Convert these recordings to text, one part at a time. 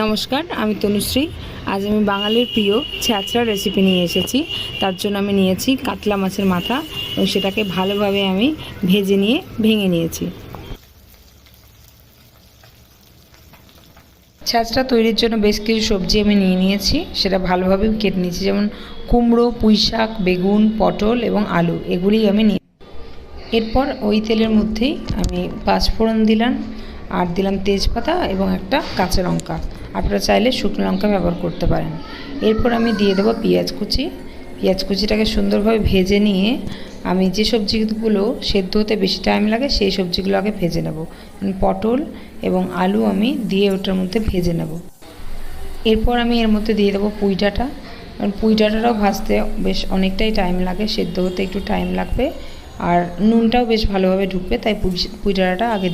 নমস্কার, আমি তনুশ্রী। আজ আমি বাঙালির প্রিয় ছ্যাঁচড়া রেসিপি নিয়ে এসেছি। তার জন্য আমি নিয়েছি কাতলা মাছের মাথা এবং সেটাকে ভালোভাবে আমি ভেজে নিয়ে ভেঙে নিয়েছি। ছ্যাঁচড়া তৈরির জন্য বেশ কিছু সবজি আমি নিয়ে নিয়েছি, সেটা ভালোভাবে কেটে নিয়েছি, যেমন কুমড়ো, পুঁই শাক, বেগুন, পটল এবং আলু, এগুলি আমি নিয়ে এরপর ওই তেলের মধ্যেই আমি পাঁচফোড়ন দিলাম, আর দিলাম তেজপাতা এবং একটা কাঁচা লঙ্কা। আপনারা চাইলে শুকনো লঙ্কা ব্যবহার করতে পারেন। এরপর আমি দিয়ে দেবো পেঁয়াজ কুচি। পেঁয়াজ কুচিটাকে সুন্দরভাবে ভেজে নিয়ে আমি যে সবজিগুলো সেদ্ধ হতে বেশি টাইম লাগে সেই সবজিগুলো আগে ভেজে নেব। পটল এবং আলু আমি দিয়ে ওটার মধ্যে ভেজে নেব। এরপর আমি এর মধ্যে দিয়ে দেবো পুঁই ডাঁটা। কারণ পুঁই ডাঁটাটাও ভাজতে বেশ অনেকটাই টাইম লাগে, সেদ্ধ হতে একটু টাইম লাগবে, আর নুনটাও বেশ ভালোভাবে ঢুকবে, তাই পুঁই ডাঁটাটা আগে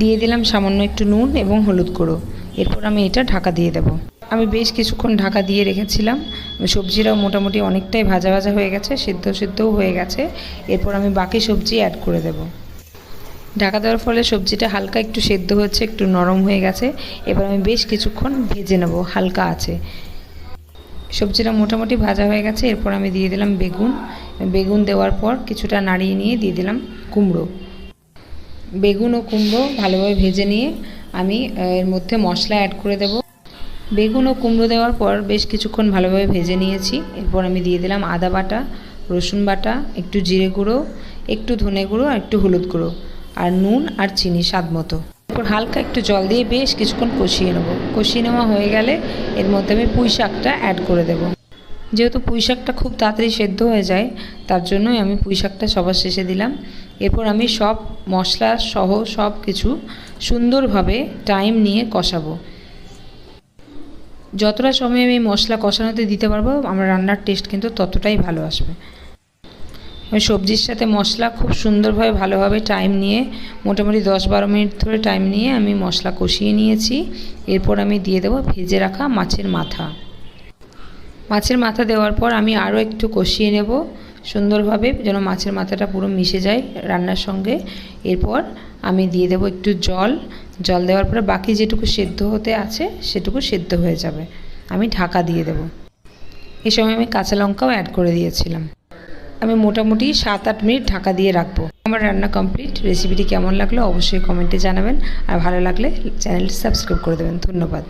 দিয়ে দিলাম সামান্য একটু নুন এবং হলুদ গুঁড়ো। এরপর আমি এটা ঢাকা দিয়ে দেবো। আমি বেশ কিছুক্ষণ ঢাকা দিয়ে রেখেছিলাম। সবজিটাও মোটামুটি অনেকটাই ভাজা ভাজা হয়ে গেছে, সেদ্ধও হয়ে গেছে। এরপর আমি বাকি সবজি অ্যাড করে দেবো। ঢাকা দেওয়ার ফলে সবজিটা হালকা একটু সেদ্ধ হচ্ছে, একটু নরম হয়ে গেছে। এবার আমি বেশ কিছুক্ষণ ভেজে নেব হালকা আছে। সবজিটা মোটামুটি ভাজা হয়ে গেছে। এরপর আমি দিয়ে দিলাম বেগুন দেওয়ার পর কিছুটা নাড়িয়ে নিয়ে দিয়ে দিলাম কুমড়ো। বেগুন ও কুমড়ো ভালোভাবে ভেজে নিয়ে আমি এর মধ্যে মশলা অ্যাড করে দেব। বেগুন ও কুমড়ো দেওয়ার পর বেশ কিছুক্ষণ ভালোভাবে ভেজে নিয়েছি। এরপর আমি দিয়ে দিলাম আদা বাটা, রসুন বাটা, একটু জিরে গুঁড়ো, একটু ধনে গুঁড়ো আর একটু হলুদ গুঁড়ো, আর নুন আর চিনি স্বাদ মতো। এরপর হালকা একটু জল দিয়ে বেশ কিছুক্ষণ কষিয়ে নেব। কষিয়ে নেওয়া হয়ে গেলে এর মধ্যে আমি পুঁই শাকটা অ্যাড করে দেব। যেহেতু পুঁই শাকটা খুব তাড়াতাড়ি সেদ্ধ হয়ে যায়, তার জন্যই আমি পুঁই শাকটা সবার শেষে দিলাম। এরপর আমি সব মশলা সহ সব কিছু সুন্দরভাবে টাইম নিয়ে কষাবো। যতটা সময় আমি মশলা কষানোতে দিতে পারবো, আমার রান্নার টেস্ট কিন্তু ততটাই ভালো আসবে। আমি সবজির সাথে মশলা খুব সুন্দরভাবে ভালোভাবে টাইম নিয়ে মোটামুটি 10-12 মিনিট ধরে টাইম নিয়ে আমি মশলা কষিয়ে নিয়েছি। এরপর আমি দিয়ে দেবো ভেজে রাখা মাছের মাথা দেওয়ার পর আমি আরও একটু কষিয়ে নেব সুন্দরভাবে, যেন মাছের মাথাটা পুরো মিশে যায় রান্নার সঙ্গে। এরপর আমি দিয়ে দেবো একটু জল দেওয়ার পরে বাকি যেটুকু সেদ্ধ হতে আছে সেটুকু সেদ্ধ হয়ে যাবে। আমি ঢাকা দিয়ে দেব। এই সময় আমি কাঁচা লঙ্কাও অ্যাড করে দিয়েছিলাম। আমি মোটামুটি 7-8 মিনিট ঢাকা দিয়ে রাখবো। আমার রান্না কমপ্লিট। রেসিপিটি কেমন লাগলো অবশ্যই কমেন্টে জানাবেন, আর ভালো লাগলে চ্যানেলটি সাবস্ক্রাইব করে দেবেন। ধন্যবাদ।